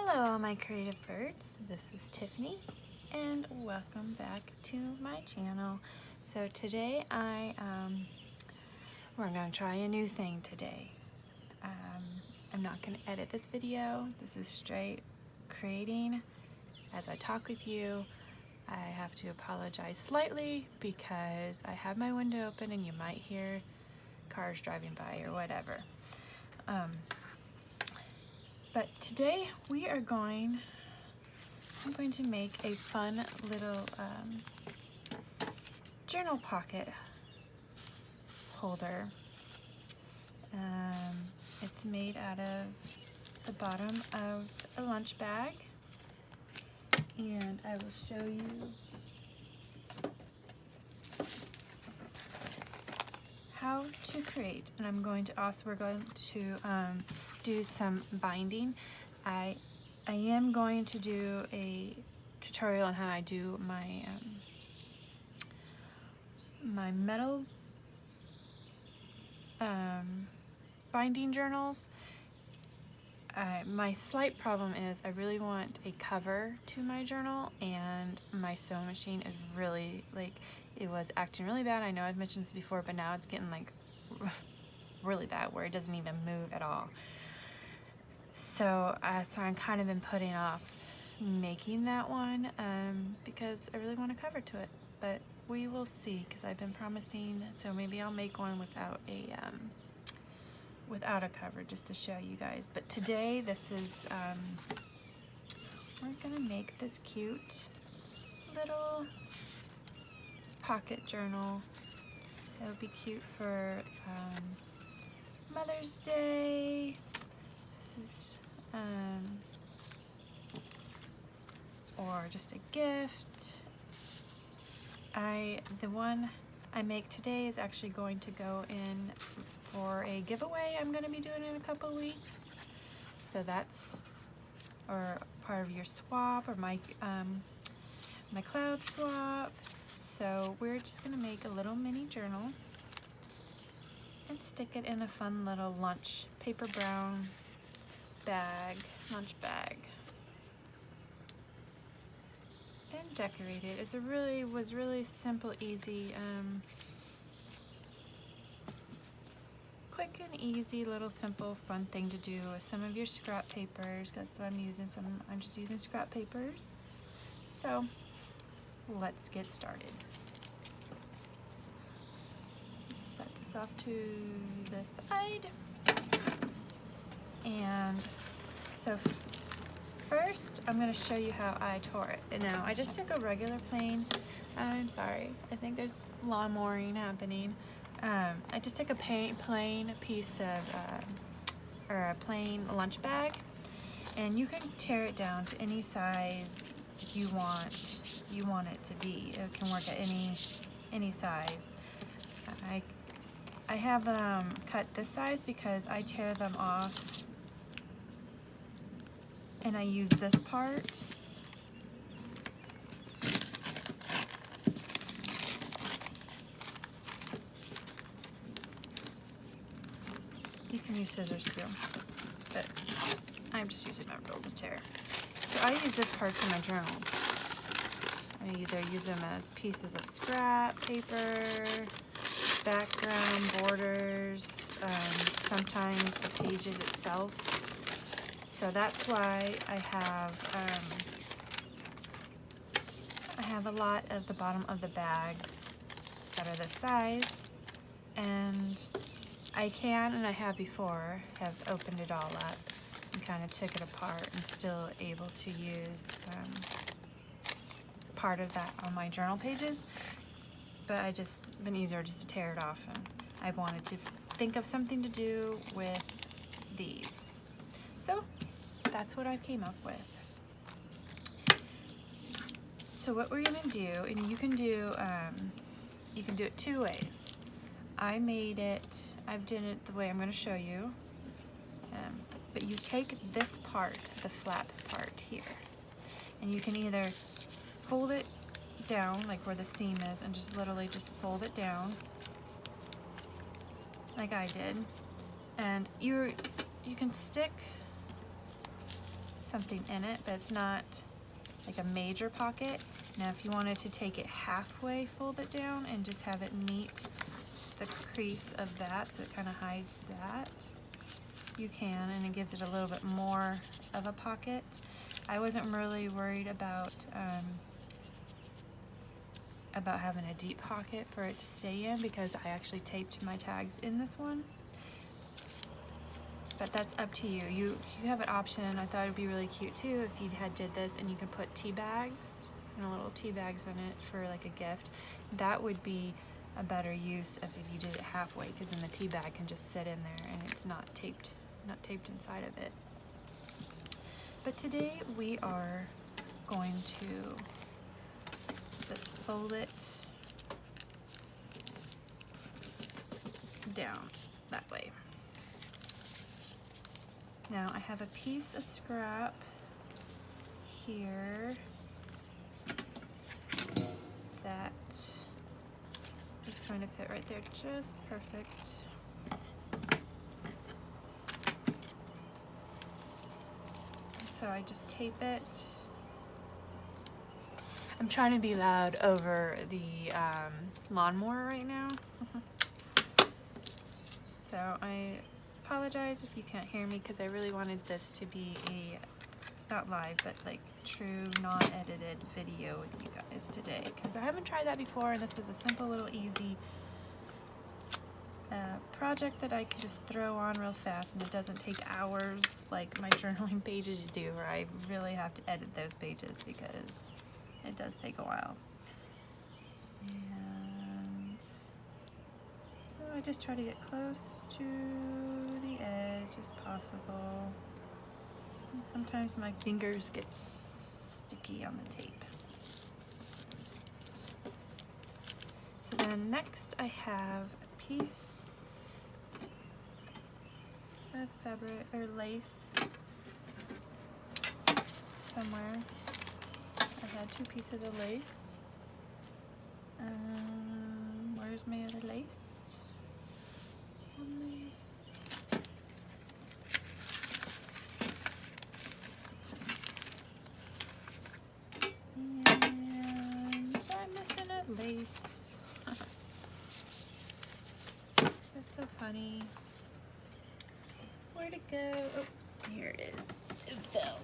Hello my creative birds, this is Tiffany and welcome back to my channel. So today we're going to try a new thing today. I'm not going to edit this video, this is straight creating as I talk with you. I have to apologize slightly because I have my window open and you might hear cars driving by or whatever. But today I'm going to make a fun little journal pocket holder. It's made out of the bottom of a lunch bag, and I will show you how to create. And we're going to do some binding. I am going to do a tutorial on how I do my my metal binding journals. My slight problem is I really want a cover to my journal, and my sewing machine is really, it was acting really bad. I know I've mentioned this before, but now it's getting really bad where it doesn't even move at all. So I'm kind of been putting off making that one because I really want a cover to it, but we will see, because I've been promising. So maybe I'll make one without a cover just to show you guys. But today this is we're gonna make this cute little pocket journal. It'll be cute for Mother's Day. This is or just a gift. The one I make today is actually going to go in for a giveaway I'm going to be doing in a couple of weeks. So that's part of your swap, or my cloud swap. So we're just going to make a little mini journal and stick it in a fun little paper brown lunch bag, and decorate it. Was really simple, easy, quick and easy, little simple fun thing to do with some of your scrap papers. That's what I'm using. I'm just using scrap papers. So let's get started. Set this off to the side. And so first, I'm going to show you how I tore it. And now, I just took a regular plain, I'm sorry, I think there's lawnmowing happening. I just took a plain piece of, or a plain lunch bag, and you can tear it down to any size you want it to be. It can work at any size. I have cut this size because I tear them off and I use this part. You can use scissors too, but I'm just using my rule to tear. So I use this part in my journals. I either use them as pieces of scrap paper, background, borders, sometimes the pages itself. So that's why I have a lot of the bottom of the bags that are this size, and I can, and I have before, have opened it all up and kind of took it apart and still able to use part of that on my journal pages. But I just been easier just to tear it off, and I wanted to think of something to do with these. So that's what I came up with. So what we're gonna do, and you can do it two ways. I did it the way I'm gonna show you. But you take this part, the flap part here, and you can either fold it down like where the seam is and just literally just fold it down like I did, and you can stick something in it, but it's not like a major pocket. Now if you wanted to take it halfway, fold it down and just have it meet the crease of that so it kind of hides that, you can, and it gives it a little bit more of a pocket. I wasn't really worried about having a deep pocket for it to stay in because I actually taped my tags in this one. But that's up to you. You have an option. I thought it would be really cute too if you did this and you could put tea bags, little tea bags in it for like a gift. That would be a better use if you did it halfway, because then the tea bag can just sit in there and it's not taped inside of it. But today we are going to just fold it down that way. Now I have a piece of scrap here that is going to fit right there just perfect. So I just tape it. I'm trying to be loud over the lawnmower right now. So I apologize if you can't hear me, because I really wanted this to be a, not live, but like true non-edited video with you guys today, because I haven't tried that before, and this was a simple little easy project that I could just throw on real fast, and it doesn't take hours like my journaling pages do, where I really have to edit those pages because it does take a while. And so I just try to get close to the edge as possible. And sometimes my fingers get sticky on the tape. So then next I have a piece of fabric or lace somewhere. I had two pieces of lace. Where's my other lace? One lace. And I'm missing a lace. That's so funny. Where'd it go? Oh, here it is. It fell.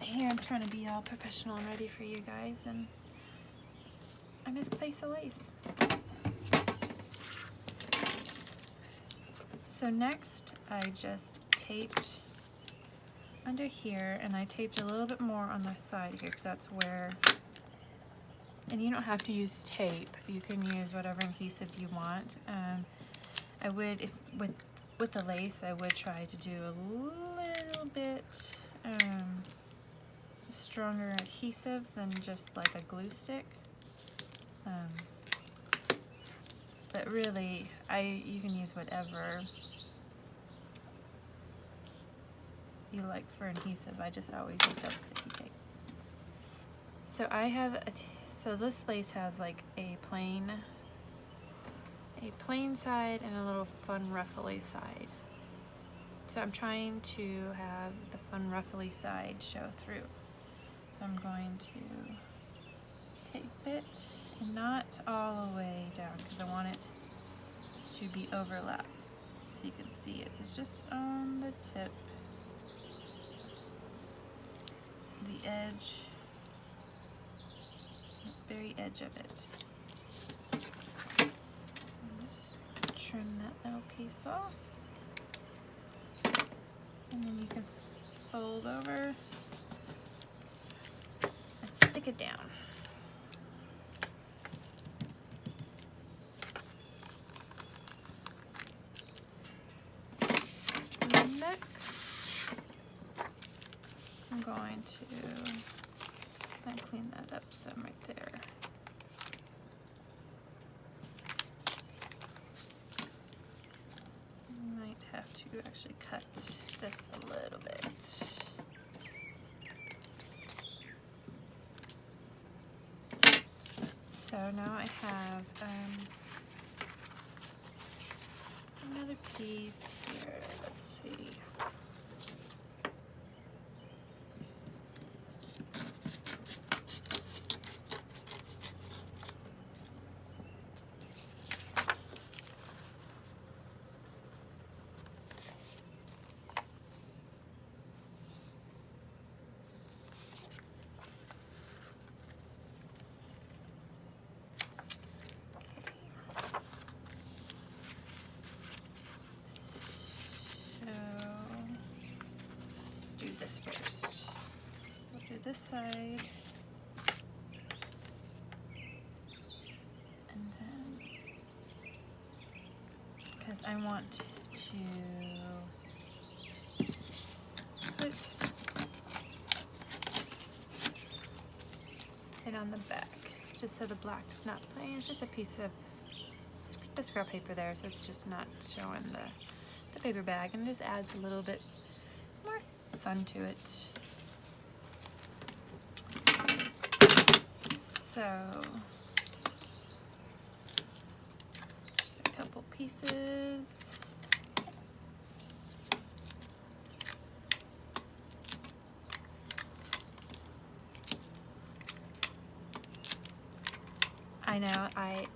Here I'm trying to be all professional and ready for you guys, and I misplaced a lace. So next I just taped under here, and I taped a little bit more on the side here because that's where, and you don't have to use tape, you can use whatever adhesive you want. I would, if with the lace, I would try to do a little bit stronger adhesive than just like a glue stick. But really, you can use whatever you like for adhesive. I just always use double sticky tape. So I have so this lace has like a plain side and a little fun ruffly side. So I'm trying to have the fun ruffly side show through. So I'm going to tape it, and not all the way down because I want it to be overlapped so you can see it. So it's just on the tip, the edge, the very edge of it. And just trim that little piece off, and then you can fold over and stick it down. And next, I'm going to clean that up some right there. Might have to actually cut this a little bit. So now I have another piece here. Let's see. Do this first. We'll do this side, and then because I want to put it on the back, just so the black is not plain. It's just a piece of the scrap paper there, so it's just not showing the paper bag, and it just adds a little bit more fun to it. So just a couple pieces. I know I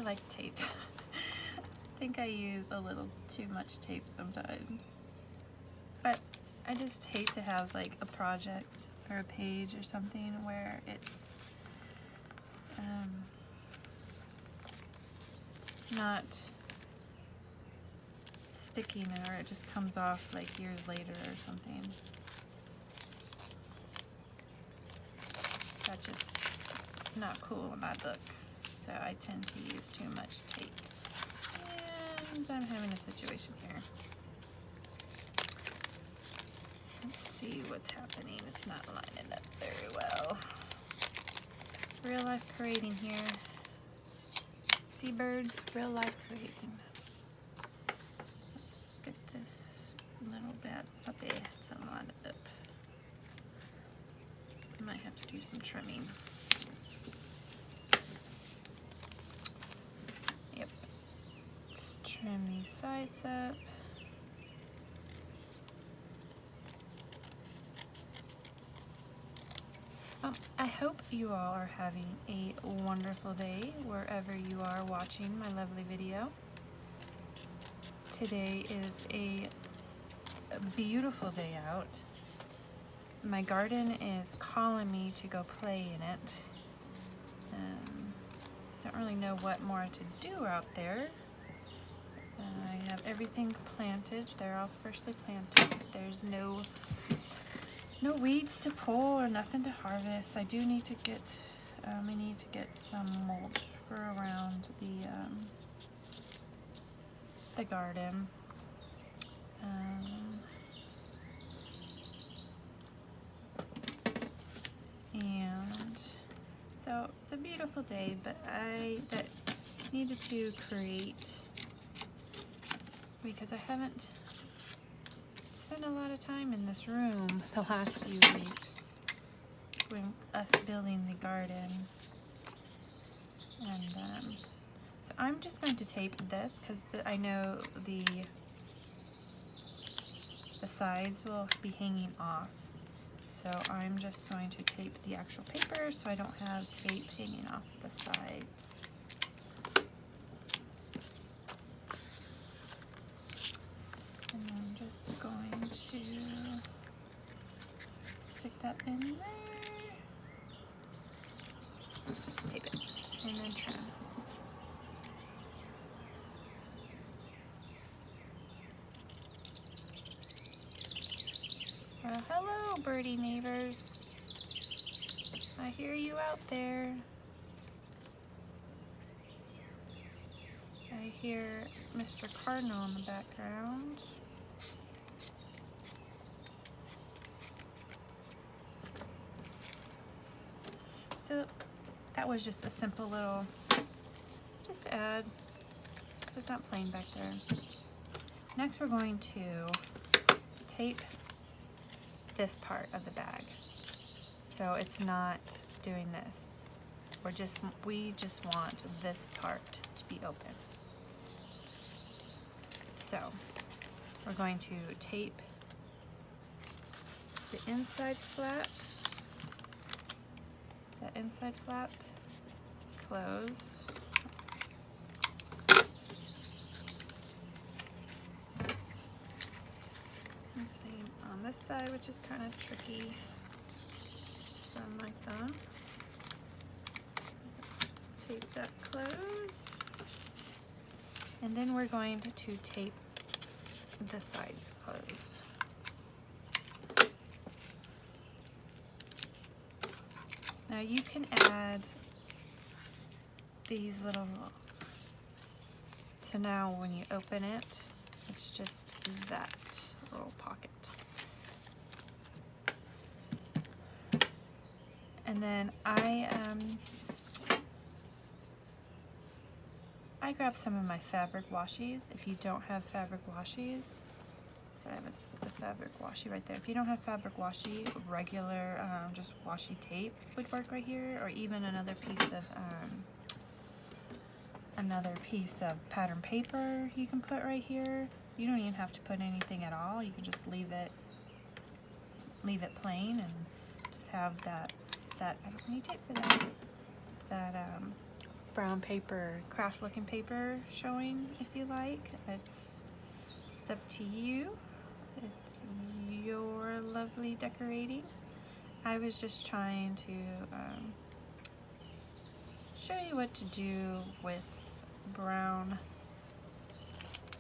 like tape. I think I use a little too much tape sometimes. But I just hate to have like a project or a page or something where it's not sticking, or it just comes off like years later or something. That just is not cool in my book. So I tend to use too much tape. And I'm having a situation here. Let's see what's happening. It's not lining up very well. Real life creating here. Seabirds, real life creating. Let's get this little bit puppy to line it up. Might have to do some trimming. Yep. Let's trim these sides up. I hope you all are having a wonderful day wherever you are watching my lovely video. Today is a beautiful day out. My garden is calling me to go play in it. Don't really know what more to do out there. I have everything planted. They're all freshly planted. There's no weeds to pull or nothing to harvest. I do need to get, I need to get some mulch for around the garden. And so it's a beautiful day, but I needed to create, because I haven't spent a lot of time in this room the last few weeks when us building the garden. And so I'm just going to tape this because I know the sides will be hanging off. So I'm just going to tape the actual paper so I don't have tape hanging off the sides. And I'm just going to stick that in there, tape it, and then trim. Well, hello, birdie neighbors. I hear you out there. I hear Mr. Cardinal in the background. So that was just a simple little, just to add, it's not plain back there. Next we're going to tape this part of the bag, so it's not doing this. We just want this part to be open. So we're going to tape the inside flap, close. And same on this side, which is kind of tricky. Something like that. Tape that closed. And then we're going to tape the sides closed. Now you can add these little, so now when you open it, it's just that little pocket. And then I grabbed some of my fabric washies. If you don't have fabric washies, so I have the fabric washi right there. If you don't have fabric washi, regular just washi tape would work right here, or even another piece of pattern paper you can put right here. You don't even have to put anything at all. You can just leave it plain and just have that I don't need tape for that brown paper, craft looking paper showing if you like. It's up to you. It's your lovely decorating. I was just trying to show you what to do with brown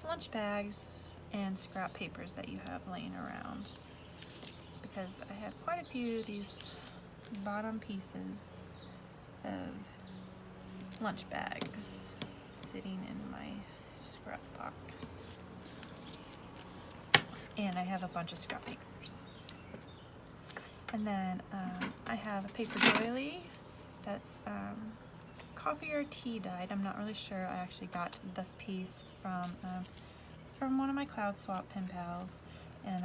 lunch bags and scrap papers that you have laying around, because I have quite a few of these bottom pieces of lunch bags sitting in my scrap box, and I have a bunch of scrap papers. And then I have a paper doily that's coffee or tea dyed. I'm not really sure. I actually got this piece from one of my Cloud Swap pen pals, and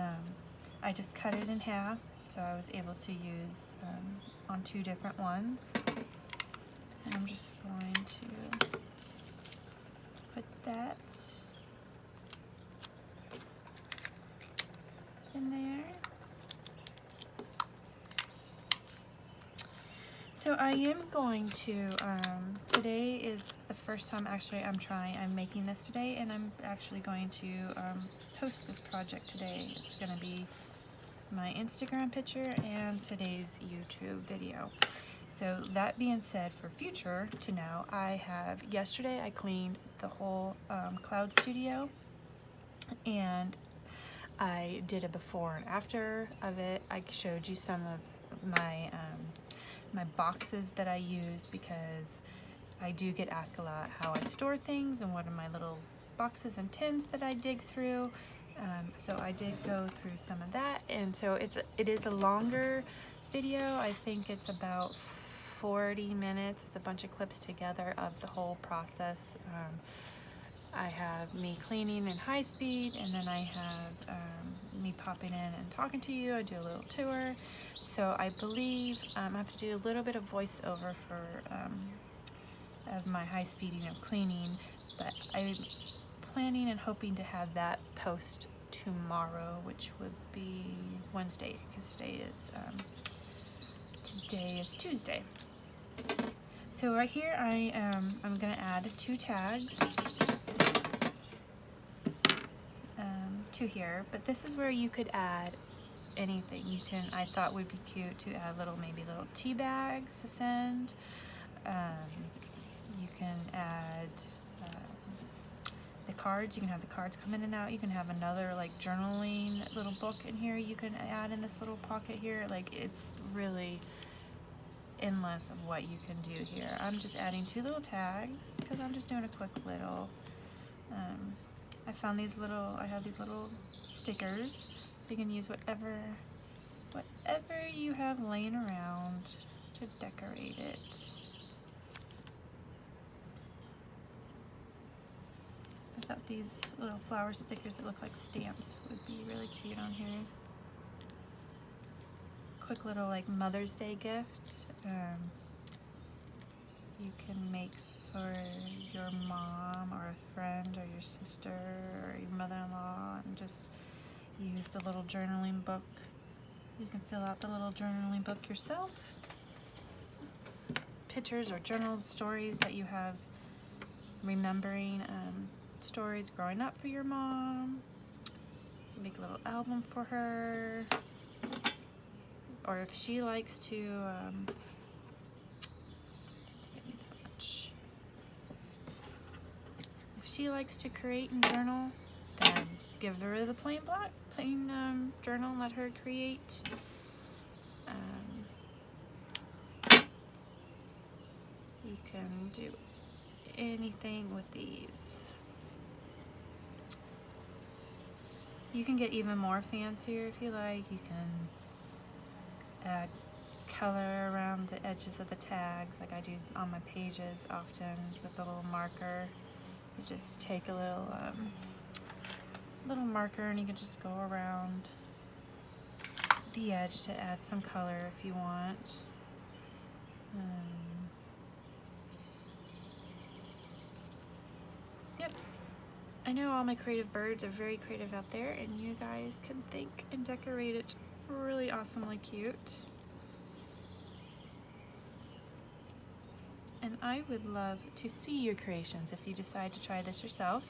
I just cut it in half, so I was able to use on 2 different ones. And I'm just going to put that in there. So I am going to, today is the first time actually I'm making this today, and I'm actually going to post this project today. It's going to be my Instagram picture and today's YouTube video. So that being said, for future to now, yesterday I cleaned the whole Cloud Studio, and I did a before and after of it. I showed you some of my my boxes that I use, because I do get asked a lot how I store things and what are my little boxes and tins that I dig through. So I did go through some of that, and so it is a longer video. I think it's about 40 minutes. It's a bunch of clips together of the whole process. I have me cleaning in high speed, and then I have me popping in and talking to you. I do a little tour. So I believe I have to do a little bit of voiceover for of my high speeding of cleaning, but I'm planning and hoping to have that post tomorrow, which would be Wednesday, because today is Tuesday. So right here I'm gonna add 2 tags to here, but this is where you could add anything. I thought would be cute to add maybe little tea bags to send. You can add the cards. You can have the cards come in and out. You can have another like journaling little book in here you can add in this little pocket here. Like, it's really endless of what you can do here. I'm just adding 2 little tags because I'm just doing a quick little I have these little stickers, so you can use whatever you have laying around to decorate it. I thought these little flower stickers that look like stamps would be really cute on here. Quick little like Mother's Day gift. You can make for your mom or a friend or your sister or your mother-in-law and just use the little journaling book. You can fill out the little journaling book yourself. Pictures or journals, stories that you have, remembering stories growing up for your mom. Make a little album for her. Or if she likes to, if she likes to create and journal, then give her the plain journal and let her create. You can do anything with these. You can get even more fancier if you like. You can add color around the edges of the tags like I do on my pages often with a little marker. You just take a little marker and you can just go around the edge to add some color if you want. Yep. I know all my creative birds are very creative out there, and you guys can think and decorate it really awesomely cute. And I would love to see your creations if you decide to try this yourself.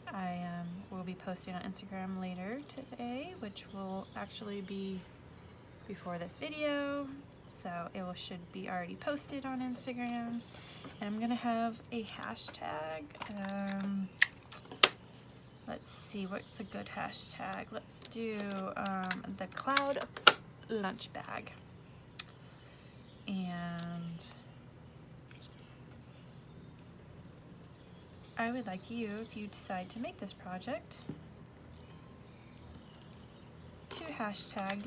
I will be posting on Instagram later today, which will actually be before this video, so it should be already posted on Instagram. And I'm gonna have a hashtag. Let's see, what's a good hashtag? Let's do the cloud lunch bag. And I would like you, if you decide to make this project, to hashtag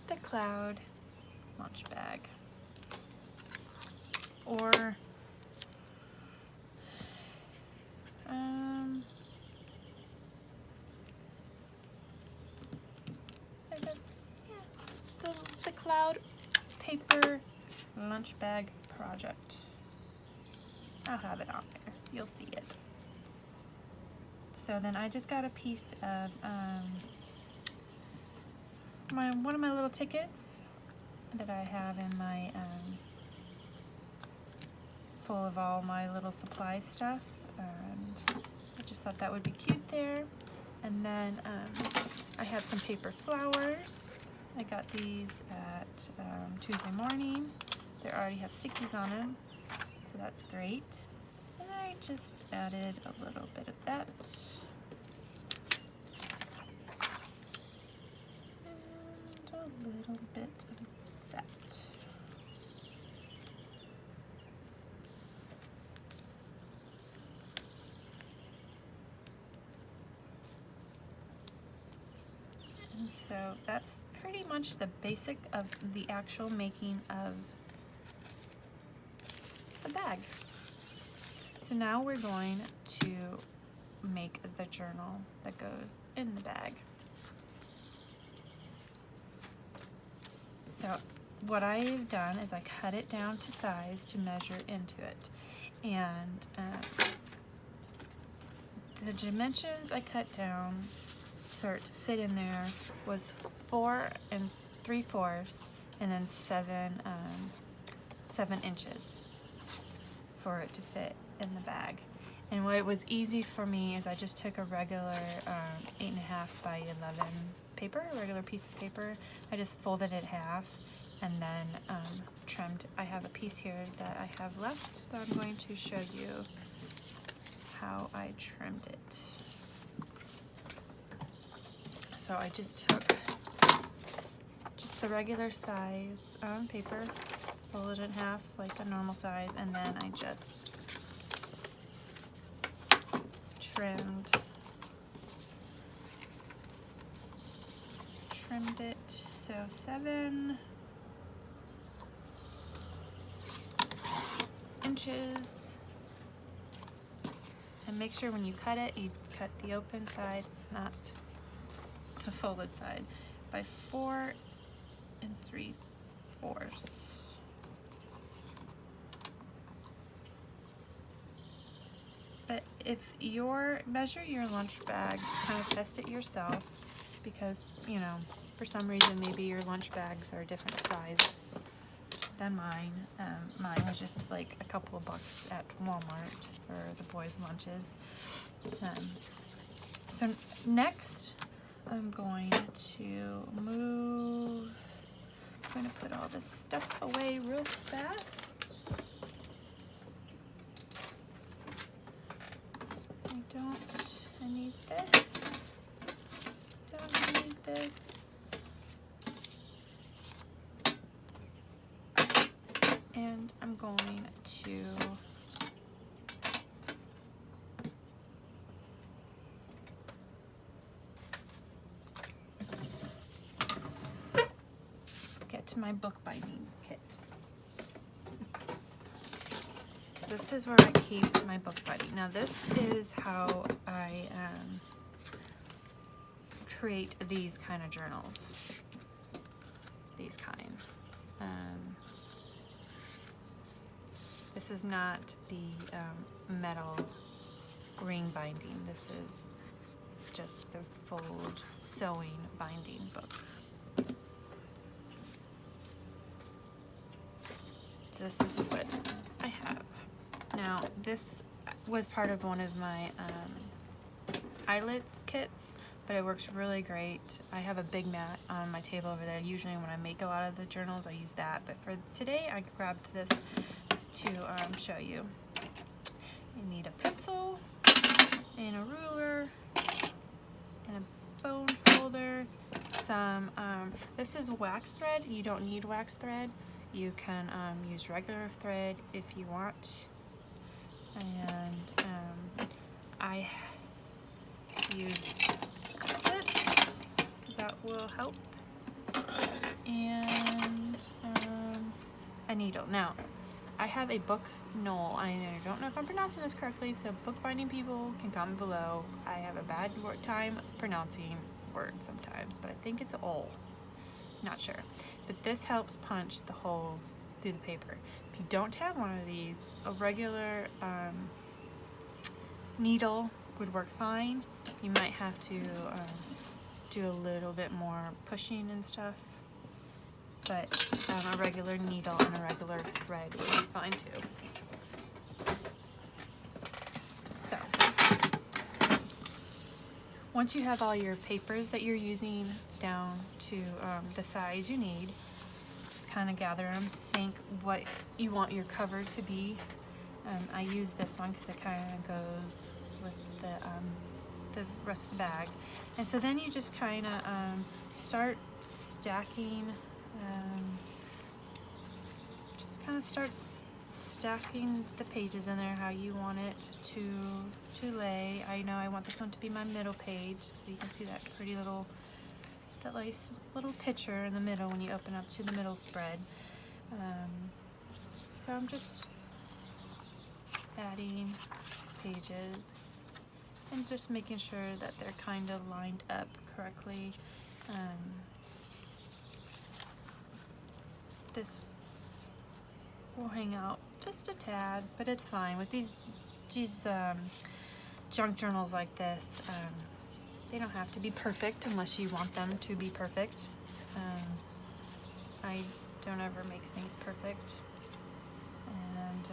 the cloud lunch bag. Or the cloud paper lunch bag project. I'll have it on there. You'll see it. So then I just got a piece of one of my little tickets that I have in my full of all my little supply stuff, and I just thought that would be cute there. And then I have some paper flowers. I got these at Tuesday morning. They already have stickies on them, so that's great. And I just added a little bit of that. And a little bit of that. And so that's pretty much the basic of the actual making of the bag. So now we're going to make the journal that goes in the bag. So what I've done is I cut it down to size to measure into it. And the dimensions I cut down for it to fit in there was 4 3/4 and then 7 inches for it to fit in the bag. And what was easy for me is I just took a regular 8.5 by 11 paper, a regular piece of paper. I just folded it half and then trimmed. I have a piece here that I have left that I'm going to show you how I trimmed it. So I just took just the regular size paper, folded it in half like a normal size, and then I just trimmed it, so 7 inches. And make sure when you cut it, you cut the open side, not the folded side, by 4 3/4. But if measure your lunch bags, kind of test it yourself, because, you know, for some reason maybe your lunch bags are a different size than mine. Mine was just like a couple of bucks at Walmart for the boys' lunches. So next, I'm going to put all this stuff away real fast. I need this. Don't need this. And I'm going to get to my bookbinding kit. This is where I keep my bookbinding. Now this is how I create these kind of journals. These kind. This is not the metal ring binding. This is just the fold sewing binding book. So this is what I have. Now this was part of one of my eyelets kits, but it works really great. I have a big mat on my table over there. Usually when I make a lot of the journals I use that, but for today I grabbed this to show you. You need a pencil and a ruler and a bone folder, some this is wax thread. You don't need wax thread. You can use regular thread if you want, and I use clips, that will help, and a needle. Now I have a book knoll. I don't know if I'm pronouncing this correctly, so bookbinding people can comment below. I have a bad time pronouncing words sometimes, but I think it's ol. Not sure. But this helps punch the holes through the paper. If you don't have one of these, a regular needle would work fine. You might have to do a little bit more pushing and stuff, but a regular needle and a regular thread would be fine too. So once you have all your papers that you're using down to the size you need, just kind of gather them, think what you want your cover to be. I use this one because it kind of goes with the rest of the bag. And so then you just kind of start stacking, stacking the pages in there how you want it to lay. I know I want this one to be my middle page, so you can see that pretty little, that nice little picture in the middle when you open up to the middle spread. So I'm just adding pages and just making sure that they're kind of lined up correctly. This will hang out just a tad, but it's fine. With these junk journals like this, they don't have to be perfect unless you want them to be perfect. I don't ever make things perfect. And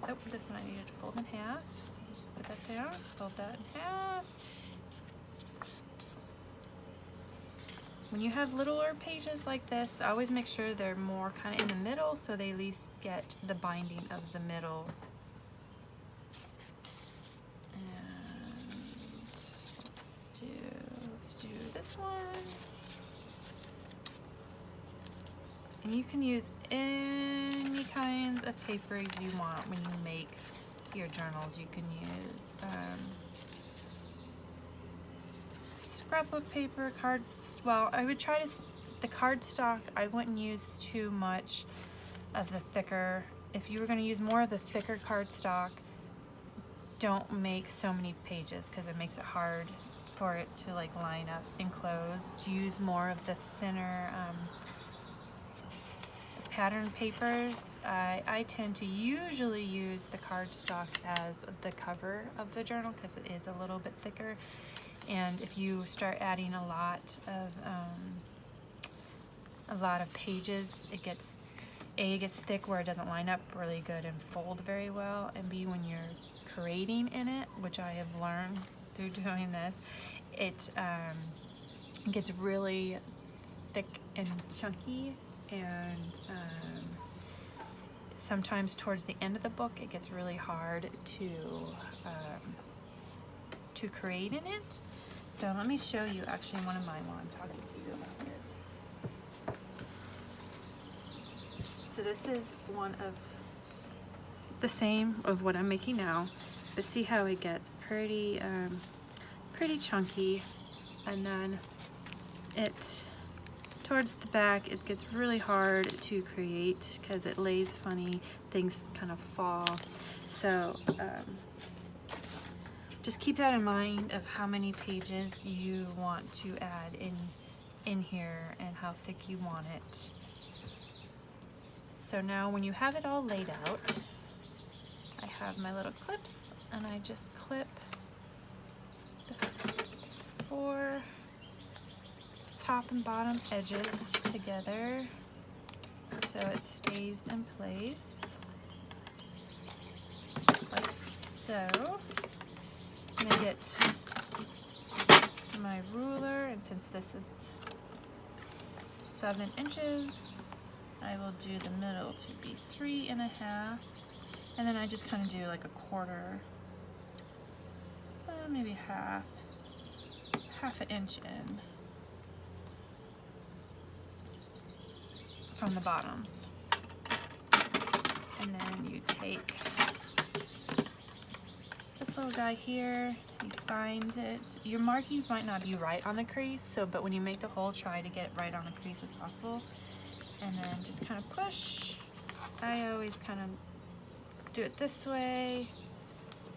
oh, this one I needed to fold in half. So just put that down, fold that in half. When you have littler pages like this, always make sure they're more kind of in the middle so they at least get the binding of the middle. And let's do this one. And you can use any kinds of papers you want when you make your journals. You can use scrapbook paper, well, I would try to, the cardstock, I wouldn't use too much of the thicker. If you were going to use more of the thicker cardstock, don't make so many pages because it makes it hard for it to like line up and close. Use more of the thinner pattern papers, I tend to usually use the cardstock as the cover of the journal because it is a little bit thicker. And if you start adding a lot of pages, it gets thick where it doesn't line up really good and fold very well, and B, when you're creating in it, which I have learned through doing this, it gets really thick and chunky, and sometimes towards the end of the book it gets really hard to create in it. So let me show you actually one of mine while I'm talking to you about this. So this is one of the same of what I'm making now, but see how it gets pretty chunky, and then towards the back it gets really hard to create because it lays funny, things kind of fall. So just keep that in mind of how many pages you want to add in here and how thick you want it. So now when you have it all laid out, I have my little clips, and I just clip the 4 top and bottom edges together so it stays in place like so. I'm gonna get my ruler, and since this is 7 inches, I will do the middle to be 3.5, and then I just kind of do like a quarter, maybe half an inch in from the bottoms. And then you take this little guy here, you find it. Your markings might not be right on the crease, but when you make the hole, try to get it right on the crease as possible. And then just kind of push. I always kind of do it this way,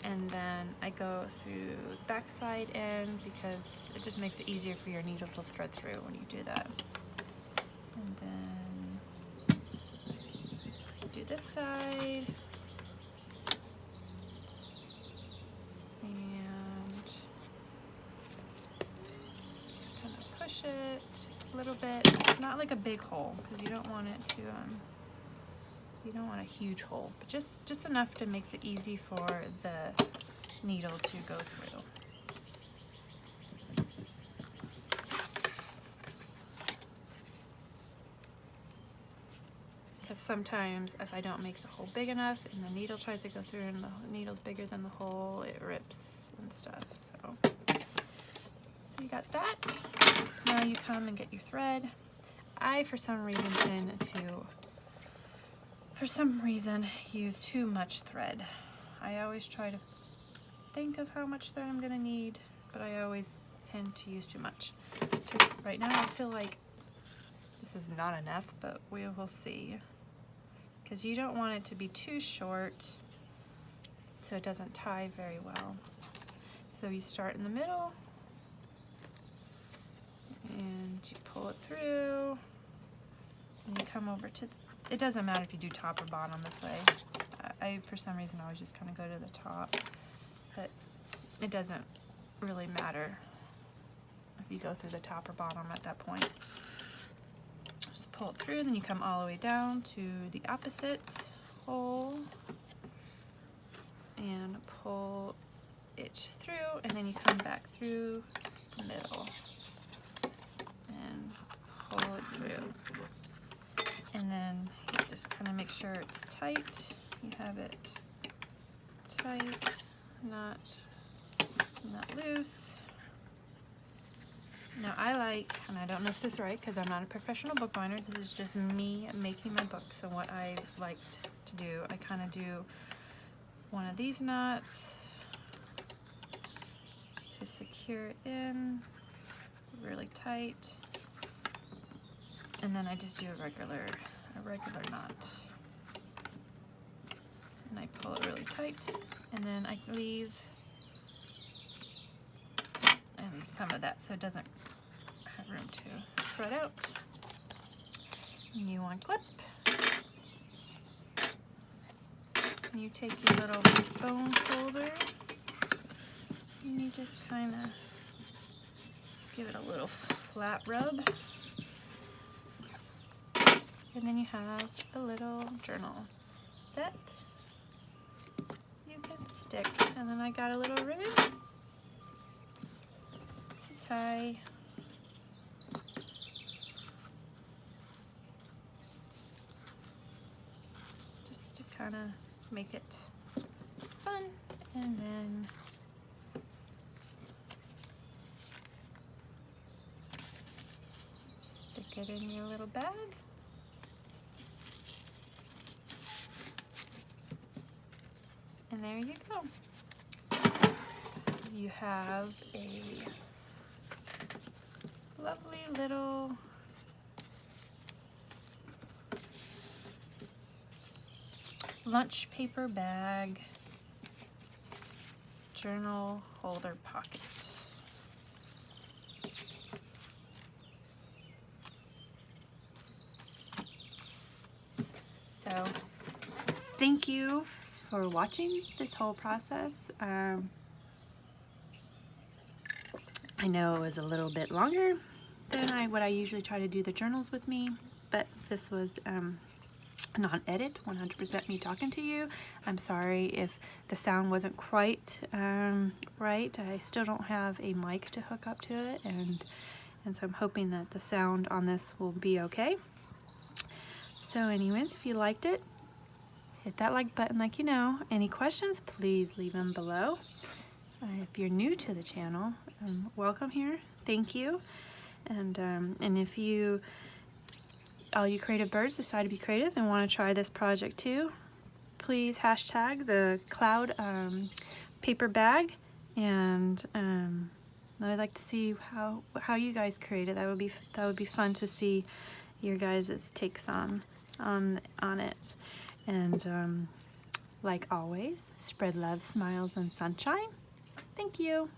and then I go through the back side end because it just makes it easier for your needle to thread through when you do that. And then do this side. And just kind of push it a little bit, not like a big hole because you don't want it to, you don't want a huge hole, but just enough to makes it easy for the needle to go through. Because sometimes if I don't make the hole big enough and the needle tries to go through and the needle's bigger than the hole, it rips and stuff. So you got that. Now you come and get your thread. I, for some reason, tend to, use too much thread. I always try to think of how much thread I'm gonna need, but I always tend to use too much. Right now I feel like this is not enough, but we will see. Because you don't want it to be too short so it doesn't tie very well. So you start in the middle and you pull it through and you come over to, it doesn't matter if you do top or bottom this way. I for some reason always just kind of go to the top, but it doesn't really matter if you go through the top or bottom at that point. Just pull it through, then you come all the way down to the opposite hole and pull it through, and then you come back through the middle and pull it through. And then you just kind of make sure it's tight. You have it tight, not loose. Now I like, and I don't know if this is right because I'm not a professional bookbinder, this is just me making my books and what I liked to do. I kind of do one of these knots to secure it in really tight, and then I just do a regular knot, and I pull it really tight, and then I leave some of that so it doesn't have room to spread out. And you want clip, you take your little bone folder and you just kind of give it a little flat rub. And then you have a little journal that you can stick. And then I got a little ribbon to tie just to kind of make it fun. And then stick it in your little bag. And there you go. You have a lovely little lunch paper bag journal holder pocket. So thank you for watching this whole process. I know it was a little bit longer than what I usually try to do the journals with me, but this was non-edit, 100% me talking to you. I'm sorry if the sound wasn't quite right. I still don't have a mic to hook up to it, and so I'm hoping that the sound on this will be okay. So anyways, if you liked it, hit that like button like you know. Any questions, please leave them below. If you're new to the channel, welcome here. Thank you. And if all you creative birds decide to be creative and want to try this project too, please hashtag the cloud paper bag, and I'd like to see how you guys create it. That would be fun to see your guys' takes on it. And like always, spread love, smiles, and sunshine. Thank you.